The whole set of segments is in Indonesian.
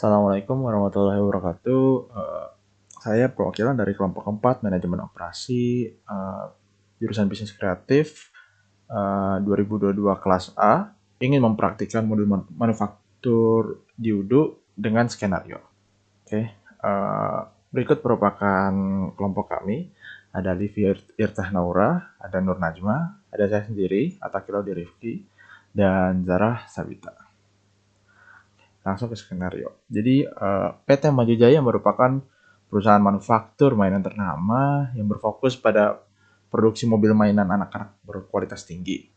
Assalamualaikum warahmatullahi wabarakatuh. Saya perwakilan dari kelompok 4 manajemen operasi jurusan bisnis kreatif 2022 kelas A ingin mempraktikkan modul manufaktur di UDU dengan skenario. Oke, berikut merupakan kelompok kami. Ada Livi Irtahnaura, ada Nur Najma, ada saya sendiri, Atakilo Dirifki, dan Zarah Sabita. Langsung ke skenario. Jadi PT Maju Jaya merupakan perusahaan manufaktur mainan ternama yang berfokus pada produksi mobil mainan anak-anak berkualitas tinggi.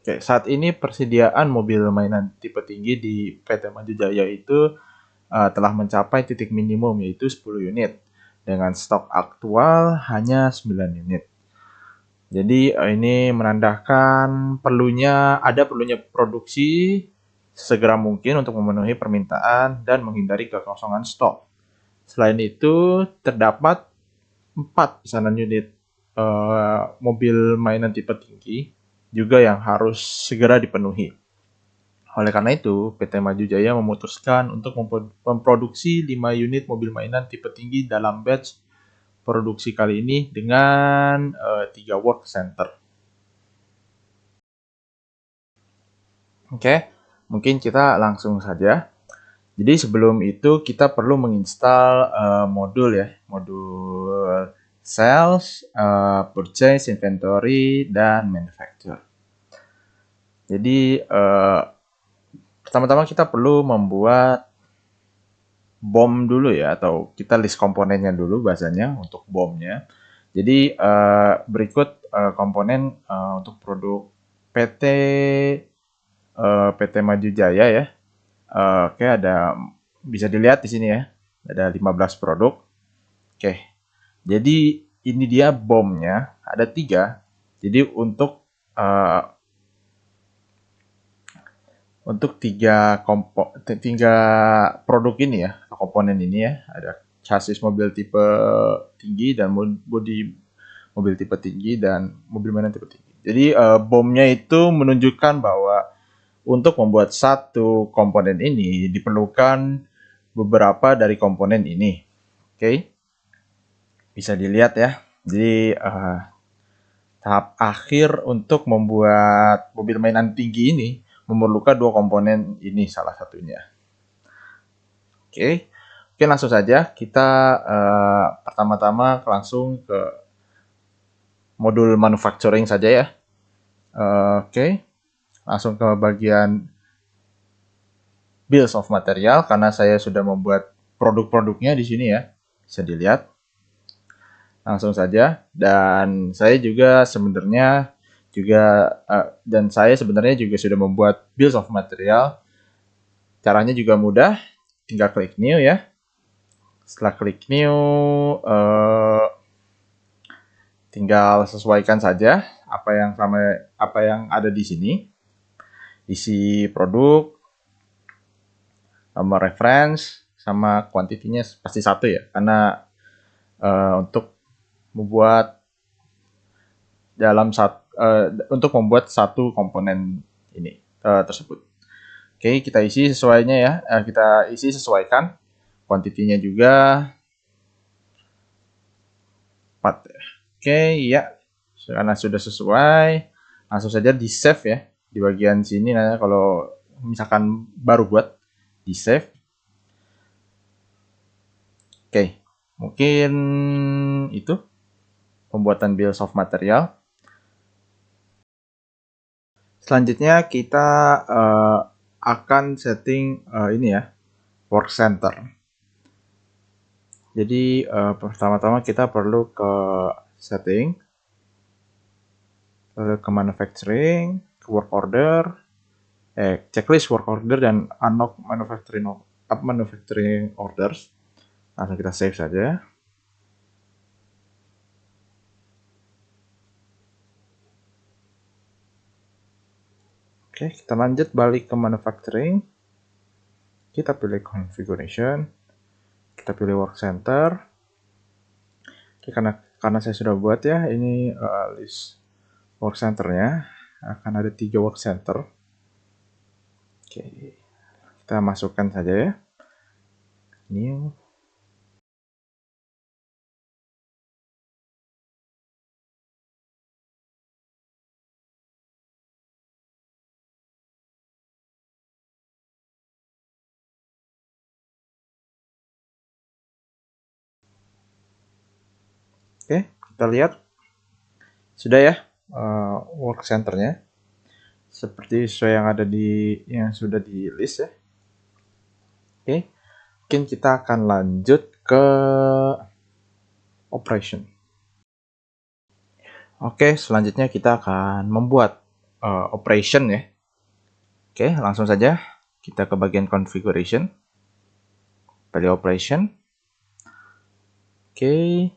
Oke, saat ini persediaan mobil mainan tipe tinggi di PT Maju Jaya itu telah mencapai titik minimum yaitu 10 unit dengan stok aktual hanya 9 unit. Jadi ini menandakan perlunya produksi segera mungkin untuk memenuhi permintaan dan menghindari kekosongan stok. Selain itu, terdapat 4 pesanan unit mobil mainan tipe tinggi juga yang harus segera dipenuhi. Oleh karena itu, PT Maju Jaya memutuskan untuk memproduksi 5 unit mobil mainan tipe tinggi dalam batch produksi kali ini dengan 3 work center. Oke, mungkin kita langsung saja. Jadi sebelum itu kita perlu menginstal modul sales, purchase, inventory, dan manufacture. Jadi pertama-tama kita perlu membuat BOM dulu ya, atau kita list komponennya dulu bahasanya untuk BOM-nya. Jadi berikut komponen untuk produk PT Maju Jaya ya. Oke, ada bisa dilihat di sini ya. Ada 15 produk. Oke. Jadi ini dia BOM-nya, ada 3. Jadi untuk tiga produk ini ya, komponen ini ya, ada chassis mobil tipe tinggi dan bodi mobil tipe tinggi dan mobil mainan tipe tinggi. Jadi BOM-nya itu menunjukkan bahwa untuk membuat satu komponen ini diperlukan beberapa dari komponen ini. Oke, bisa dilihat ya. Jadi tahap akhir untuk membuat mobil mainan tinggi ini memerlukan 2 komponen ini salah satunya. Oke, langsung saja kita pertama-tama langsung ke modul manufacturing saja ya. Oke, langsung ke bagian bills of material karena saya sudah membuat produk-produknya di sini ya. Bisa dilihat. Langsung saja, dan saya sebenarnya juga sudah membuat bills of material. Caranya juga mudah, tinggal klik new ya. Setelah klik new, tinggal sesuaikan saja apa yang ada di sini. Isi produk, nomor reference, sama kuantitinya pasti 1 ya, karena untuk membuat satu komponen ini tersebut. Oke, kita isi sesuainya ya. Kita isi sesuaikan kuantitinya juga 4 ya. Oke, ya. Karena sudah sesuai, langsung saja di save ya. Di bagian sini nah kalau misalkan baru buat di save. Oke, mungkin itu pembuatan bills of material. Selanjutnya kita akan setting ini ya, work center. Jadi pertama-tama kita perlu ke setting, lalu ke manufacturing, ke work order, checklist work order dan unlock manufacturing orders. Langsung kita save saja. Oke, kita lanjut balik ke manufacturing. Kita pilih configuration. Kita pilih work center. Oke, karena saya sudah buat ya, ini list work centernya. Akan ada 3 work center. Oke, kita masukkan saja ya. new. Oke, kita lihat sudah ya work centernya seperti sesuai yang ada di yang sudah di list ya. Oke, mungkin kita akan lanjut ke operation. Oke, selanjutnya kita akan membuat operation ya. Oke, langsung saja kita ke bagian configuration, pilih operation. Oke,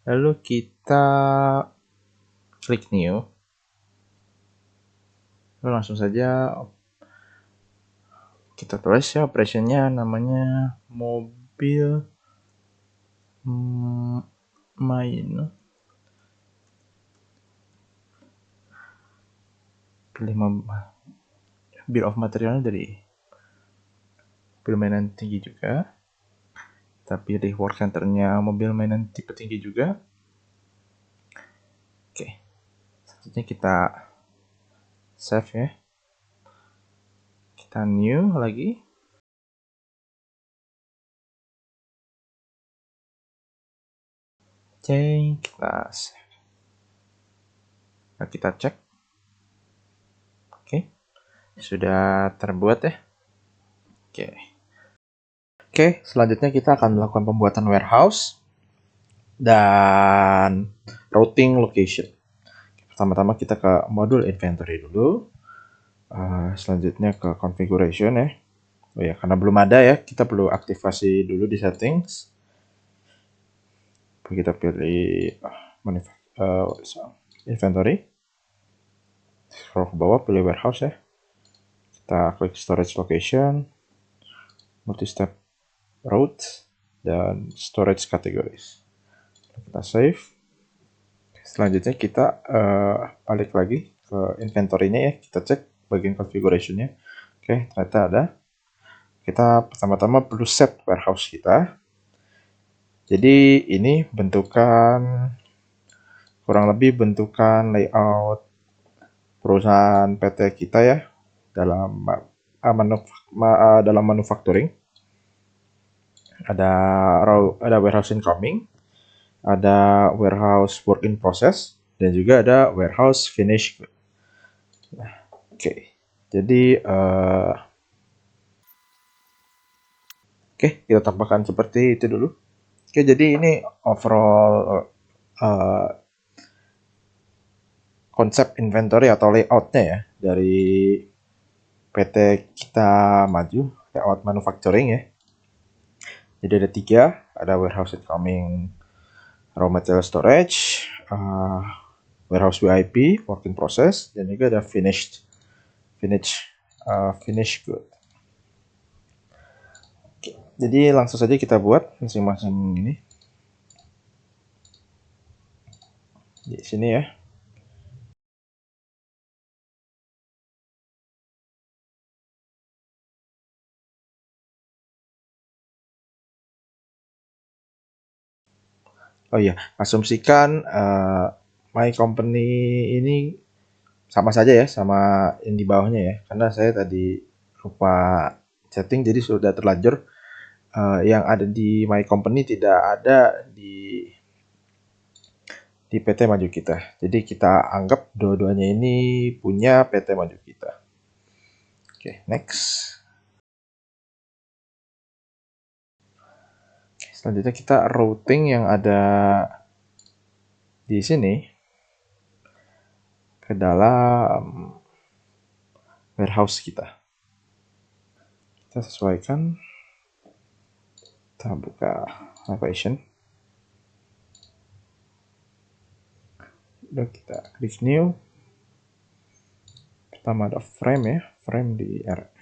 lalu kita klik new. Lalu langsung saja kita tulis ya operationnya namanya mobil main. Pilih bill of materialnya dari mobil mainan tinggi juga. Kita pilih work centernya mobil mainan tipe tinggi juga. Oke, selanjutnya kita save ya. Kita new lagi. Oke, kita save. Nah, kita cek. Oke, sudah terbuat ya. Oke, selanjutnya kita akan melakukan pembuatan warehouse dan routing location. Pertama-tama kita ke modul inventory dulu. Selanjutnya ke configuration ya. Oh ya, karena belum ada ya, kita perlu aktifasi dulu di settings. Kita pilih inventory. Scroll ke bawah, pilih warehouse ya. Kita klik storage location, multi-step routes, dan storage categories. Kita save. Selanjutnya kita balik lagi ke inventory-nya ya. Kita cek bagian configuration-nya. Oke, ternyata ada. Kita pertama-tama perlu set warehouse kita. Jadi ini bentukan, kurang lebih bentukan layout perusahaan PT kita ya dalam dalam manufacturing. Ada warehouse incoming, ada warehouse work in process, dan juga ada warehouse finish. Nah, oke. Jadi kita tambahkan seperti itu dulu. Oke, jadi ini overall konsep inventory atau layoutnya ya dari PT kita maju, layout manufacturing ya. Jadi ada 3, ada warehouse incoming, raw material storage, warehouse WIP, work in process, dan juga ada finish good. Oke, jadi langsung saja kita buat masing-masing ini di sini ya. Oh iya, asumsikan my company ini sama saja ya sama yang di bawahnya ya, karena saya tadi lupa setting jadi sudah terlanjur yang ada di my company tidak ada di PT Maju Kita. Jadi kita anggap dua-duanya ini punya PT Maju Kita. Oke, next. Selanjutnya kita routing yang ada di sini ke dalam warehouse kita. Kita sesuaikan. Kita buka operation. Udah kita klik new. Pertama ada frame ya, frame di R.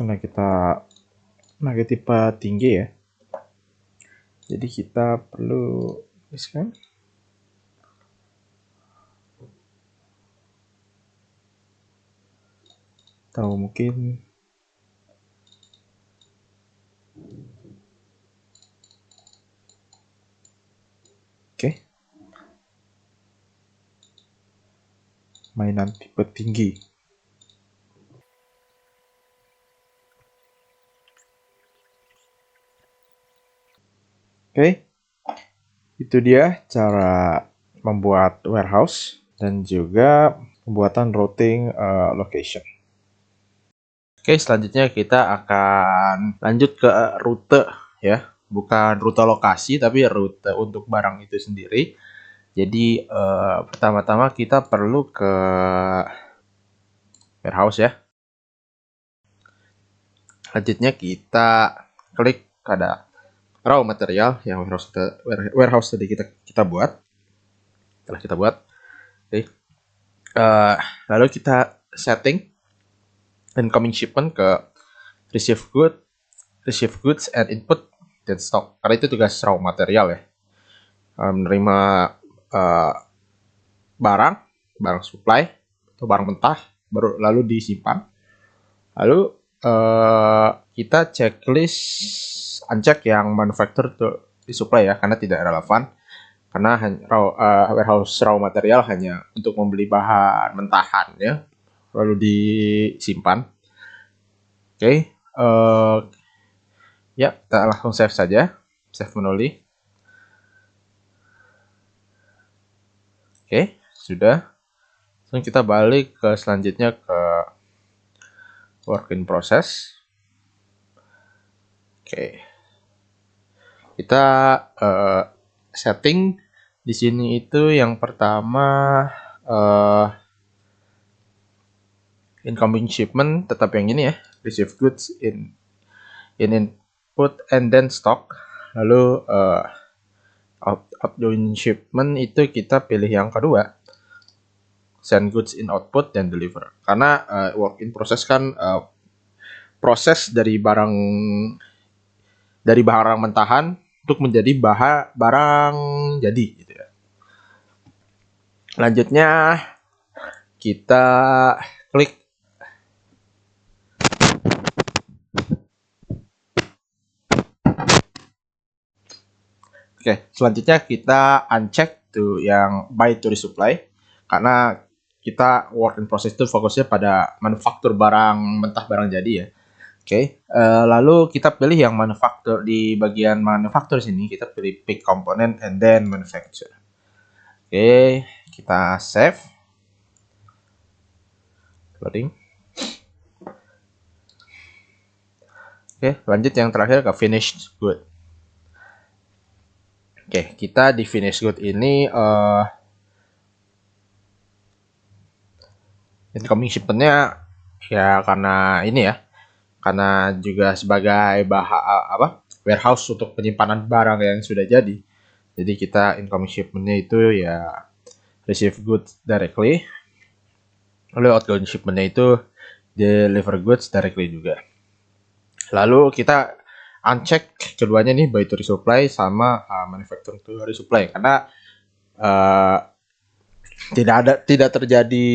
karena kita pakai tipe tinggi ya, jadi kita perlu tuliskan atau mungkin oke, mainan tipe tinggi. Oke, itu dia cara membuat warehouse dan juga pembuatan routing location. Oke, selanjutnya kita akan lanjut ke rute ya, bukan rute lokasi tapi rute untuk barang itu sendiri. Jadi pertama-tama kita perlu ke warehouse ya. Selanjutnya kita klik pada raw material yang warehouse tadi kita buat. Setelah kita buat, oke. Lalu kita setting incoming shipment ke receive goods and input dan stock. Karena itu tugas raw material ya. Menerima barang supply atau barang mentah, baru lalu disimpan. Lalu kita checklist uncheck yang manufacturer disupply ya, karena tidak relevan. Karena warehouse raw material hanya untuk membeli bahan mentahan ya, lalu disimpan. Oke, ya kita langsung save saja, save manually. Oke, sudah. Langsung kita balik ke selanjutnya ke work in process. Oke, kita setting di sini itu yang pertama incoming shipment tetap yang ini ya, receive goods in input and then stock. Lalu outgoing shipment itu kita pilih yang kedua, send goods in output dan deliver. Karena work in process kan proses dari barang mentahan untuk menjadi barang jadi gitu ya. Selanjutnya kita klik selanjutnya kita uncheck tuh yang buy to resupply, karena kita work in process itu fokusnya pada manufaktur barang mentah, barang jadi ya. Lalu kita pilih yang manufaktur. Di bagian manufaktur sini kita pilih pick component and then manufacture. Kita save. Loading. Lanjut yang terakhir ke finished good. Kita di finished good ini incoming shipment-nya ya, karena ini ya, karena juga sebagai warehouse untuk penyimpanan barang yang sudah jadi. Jadi kita incoming shipment-nya itu ya receive goods directly. Lalu outgoing shipment-nya itu deliver goods directly juga. Lalu kita uncheck keduanya nih, buy to resupply sama manufacturing to resupply, karena tidak terjadi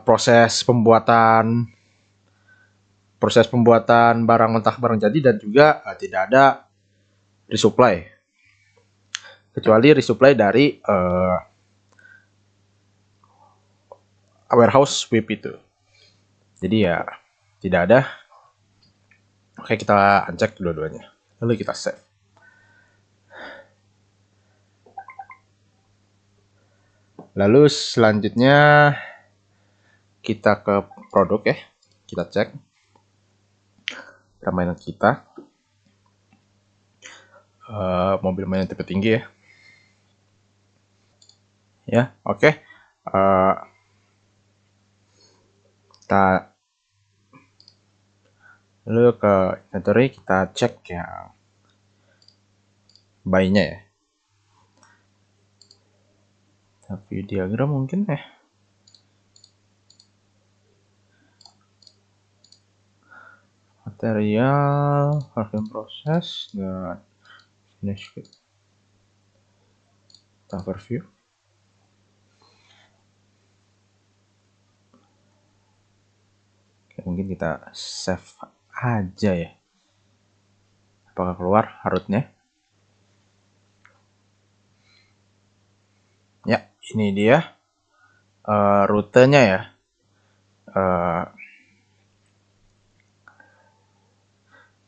proses pembuatan barang mentah, barang jadi, dan juga tidak ada resupply, kecuali resupply dari warehouse WIP itu. Jadi ya tidak ada. Oke, kita uncheck dua-duanya. Lalu kita save. Lalu selanjutnya kita ke produk ya. Kita cek permainan kita. Mobil mainan tipe tinggi ya. Ya, oke. Kita lalu ke inventory, kita cek ya buy-nya ya. Tapi diagram mungkin ya. material, work in process, dan finish good. Kita overview. Oke, mungkin kita save aja ya. Apakah keluar root-nya? Ya, ini dia rutenya ya.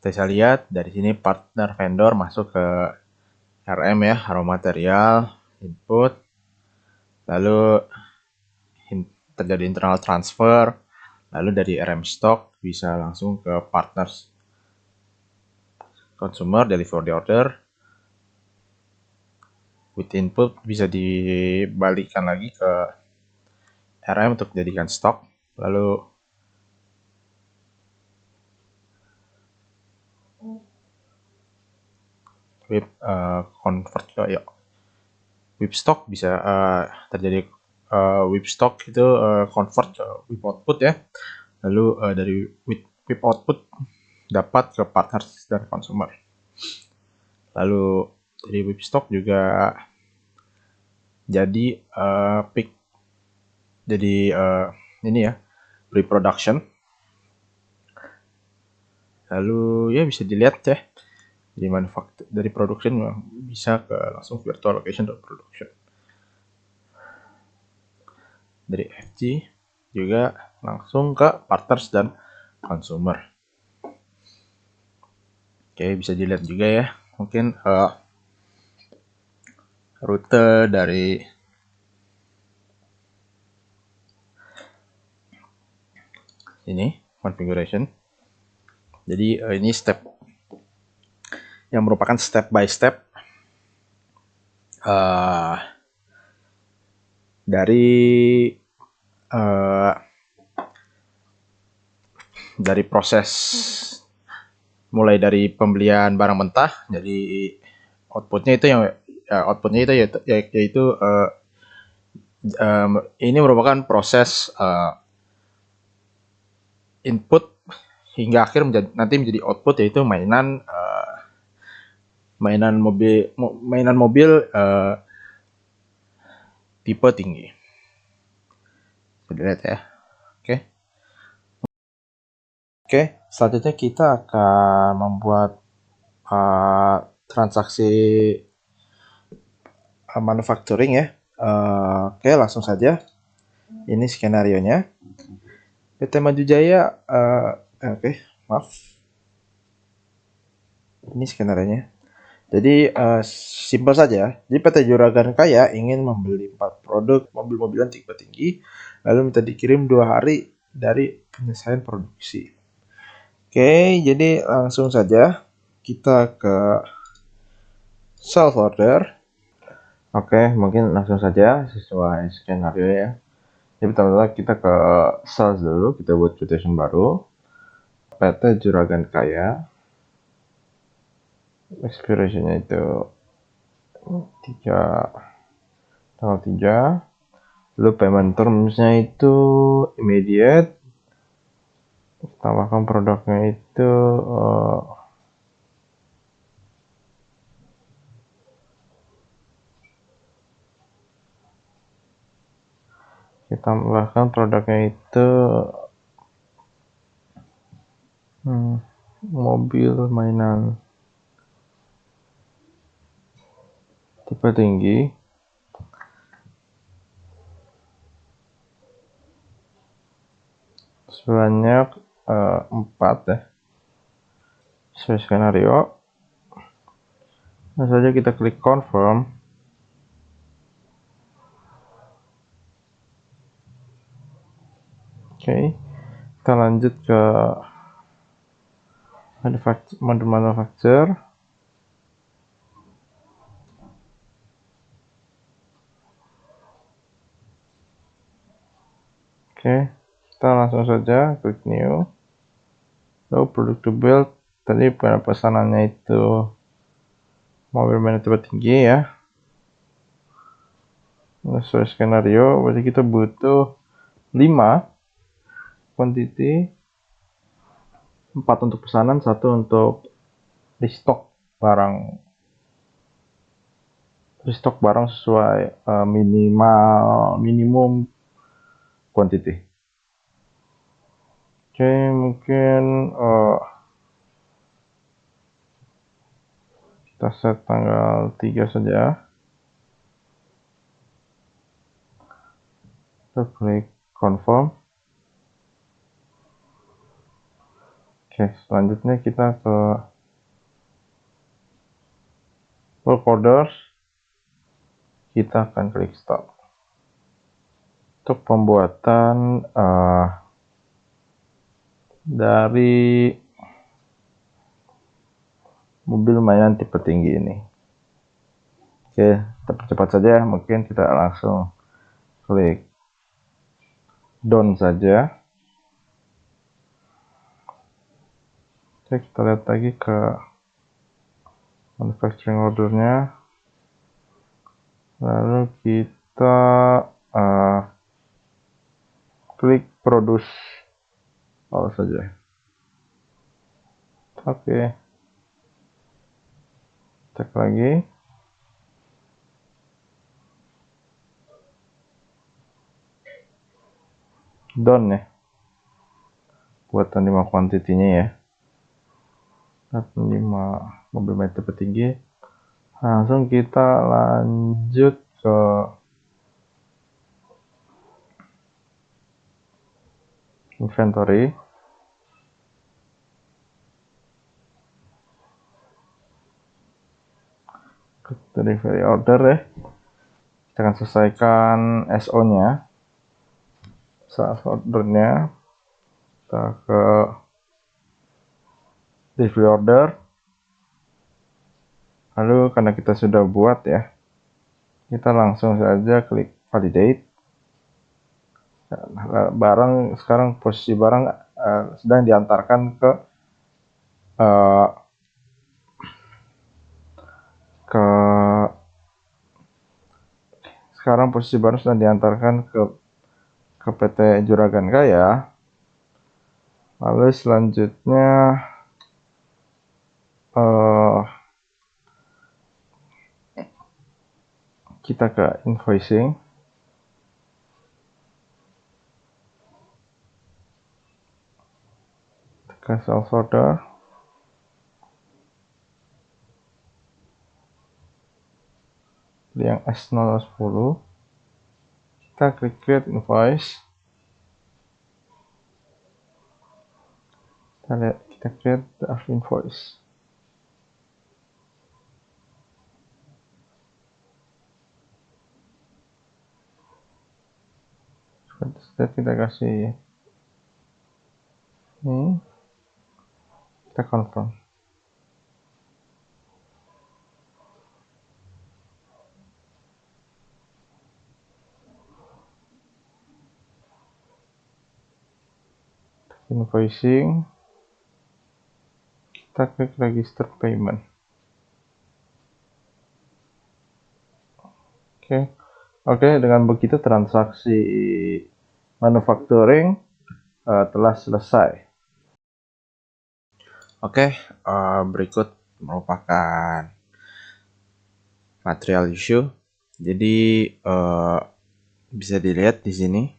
Kita bisa lihat dari sini partner vendor masuk ke RM ya, raw material, input, lalu terjadi internal transfer, lalu dari RM stock bisa langsung ke partners consumer, deliver the order, with input bisa dibalikan lagi ke RM untuk jadikan stok, lalu WIP convert ke WIP stock bisa terjadi WIP stock itu convert ke WIP output ya, lalu dari WIP output dapat ke partners dan consumer, lalu dari WIP stock juga jadi pick jadi ini ya pre-production, lalu ya bisa dilihat ya di manufacture dari production bisa ke langsung virtual location dan production. Dari FG juga langsung ke partners dan consumer. Oke, bisa dilihat juga ya mungkin rute dari ini configuration. Jadi ini step yang merupakan step by step dari proses mulai dari pembelian barang mentah, jadi outputnya itu yaitu ini merupakan proses input hingga akhir nanti menjadi output, yaitu mainan mobil tipe tinggi. Sudah lihat ya. Oke, selanjutnya kita akan membuat transaksi manufacturing ya. Oke, langsung saja. Ini skenario-nya. PT Maju Jaya, maaf. Ini skenario-nya. Jadi simpel saja. Jadi PT Juragan Kaya ingin membeli 4 produk mobil-mobilan tipe tinggi, lalu minta dikirim 2 hari dari penyelesaian produksi. Oke, jadi langsung saja kita ke sales order. Oke, mungkin langsung saja sesuai skenario ya. Jadi pertama kita ke sales dulu, kita buat quotation baru. PT Juragan Kaya. Expiration-nya itu tanggal 3. Lalu payment terms-nya itu immediate. Tambahkan produknya itu kita tambahkan produknya itu mobil mainan tipe tinggi sebanyak 4 ya, sesuai skenario. Nah saja kita klik confirm. Oke, kita lanjut ke mode manufacture. Oke, kita langsung saja klik new. Lalu product to build, tadi pesanannya itu mobil mainan tipe tinggi ya. Sesuai skenario, berarti kita butuh 5 quantity 4 untuk pesanan, 1 untuk restock barang sesuai minimum quantity. Oke, mungkin kita set tanggal 3 saja. Kita klik confirm. Oke, selanjutnya kita ke bulk orders. Kita akan klik stop. Untuk pembuatan dari mobil mainan tipe tinggi ini. Oke, kita percepat saja. Mungkin kita langsung klik done saja. Oke, kita lihat lagi ke manufacturing ordernya. Lalu kita klik produce all saja. Oke, cek lagi. Done ya, buatan 5 kuantitinya ya. 5 mobil main tipe tinggi. Langsung kita lanjut ke inventory. Ke delivery order ya. Kita akan selesaikan SO-nya. Saat ordernya kita ke delivery order. Lalu karena kita sudah buat ya, kita langsung saja klik validate. Barang sekarang posisi barang sedang diantarkan ke sekarang posisi barang sedang diantarkan ke PT Juragan Kaya. Lalu selanjutnya kita ke invoicing. Ke sales order. Yang S010. Kita klik create invoice. Kita create draft invoice. Sudah kita kasih ini, kita confirm. Invoicing, kita klik register payment. Oke, dengan begitu transaksi manufacturing telah selesai. Oke, berikut merupakan material issue. Jadi bisa dilihat di sini.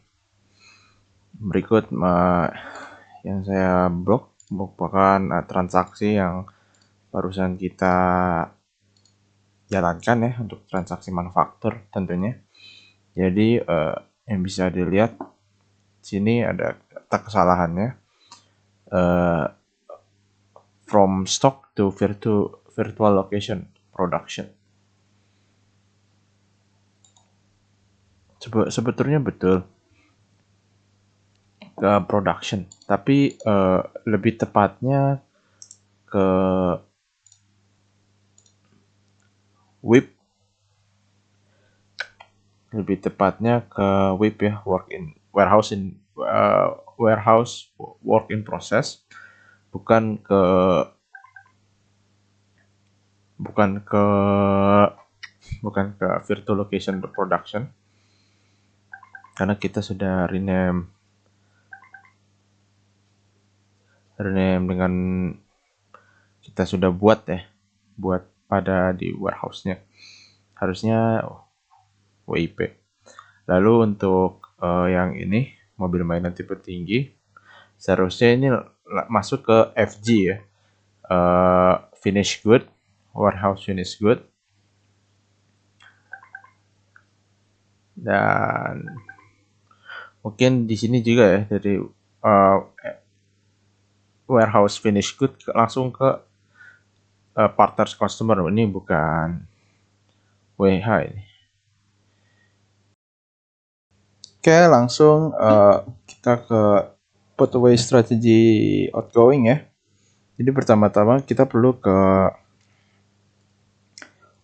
Berikut yang saya blok merupakan transaksi yang barusan kita jalankan ya, untuk transaksi manufaktur tentunya. Jadi yang bisa dilihat sini ada kata kesalahannya, from stock to virtual location production. Sebetulnya betul ke production, tapi lebih tepatnya ke WIP, ya, warehouse work in process, bukan ke virtual location production, karena kita sudah rename dengan kita sudah buat pada di warehouse-nya. Harusnya WIP. Lalu untuk yang ini, mobil mainan tipe tinggi, seharusnya ini masuk ke FG ya. Finish good, warehouse finish good. Dan mungkin di sini juga ya, dari warehouse finish good langsung ke partners customer. Ini bukan WH ini. Oke, langsung kita ke put away strategy outgoing ya. Jadi pertama-tama kita perlu ke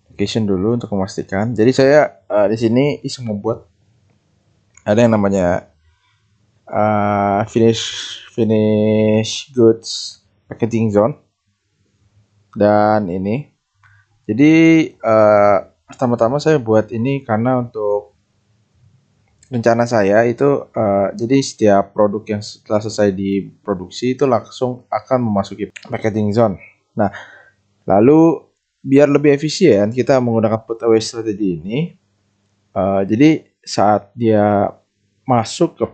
location dulu untuk memastikan. Jadi saya di sini iseng membuat ada yang namanya finish goods packaging zone, dan ini. Jadi pertama-tama saya buat ini karena untuk rencana saya itu jadi setiap produk yang setelah selesai diproduksi itu langsung akan memasuki packaging zone. Nah, lalu biar lebih efisien kita menggunakan put away strategy ini. Jadi saat dia masuk ke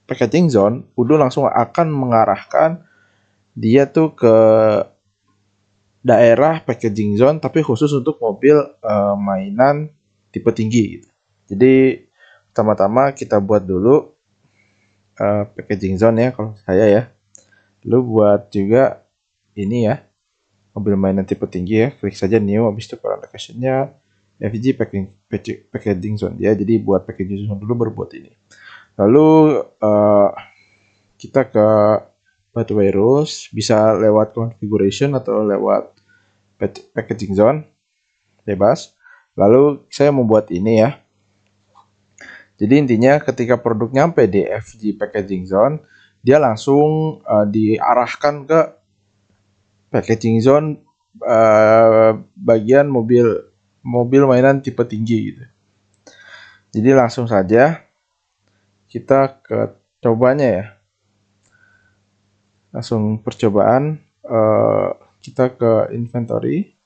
packaging zone, Udo langsung akan mengarahkan dia tuh ke daerah packaging zone tapi khusus untuk mobil mainan tipe tinggi gitu. Jadi pertama-tama kita buat dulu packaging zone ya kalau saya ya. Lalu buat juga ini ya, mobil mainan tipe tinggi ya. Klik saja new, habis itu para location-nya FG packaging zone ya. Jadi buat packaging zone dulu baru buat ini. Lalu kita ke pathway rules, bisa lewat configuration atau lewat packaging zone, bebas. Lalu saya membuat ini ya. Jadi intinya ketika produk nyampe di FG packaging zone, dia langsung diarahkan ke packaging zone bagian mobil mainan tipe tinggi gitu. Jadi langsung saja kita ke cobanya ya. Langsung percobaan, kita ke inventory,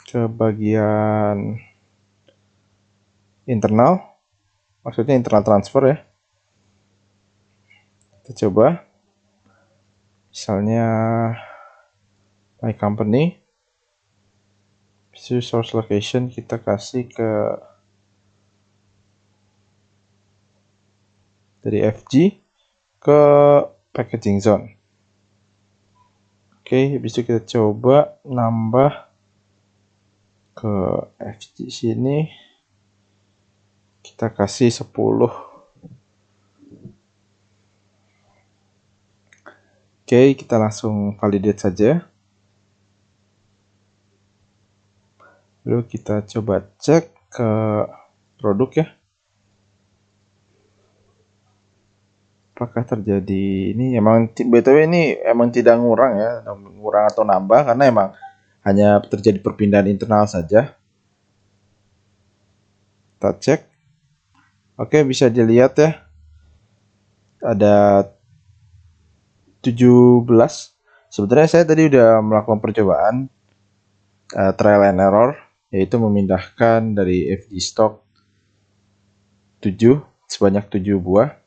ke bagian internal, maksudnya internal transfer ya. Kita coba, misalnya my company, source location kita kasih ke dari FG ke packaging zone. Oke, habis itu kita coba nambah ke FG sini, kita kasih 10. Oke, kita langsung validate saja. Lalu kita coba cek ke produk ya. Apakah terjadi ini, emang BTW ini emang tidak ngurang ya, ngurang atau nambah, karena emang hanya terjadi perpindahan internal saja. Kita cek. Oke, bisa dilihat ya, ada 17. Sebenarnya saya tadi udah melakukan percobaan trial and error, yaitu memindahkan dari FG stock 7 sebanyak 7 buah.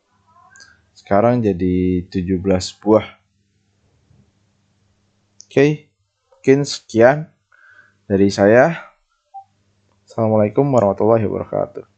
Sekarang jadi 17 buah. Oke, mungkin sekian dari saya. Assalamualaikum warahmatullahi wabarakatuh.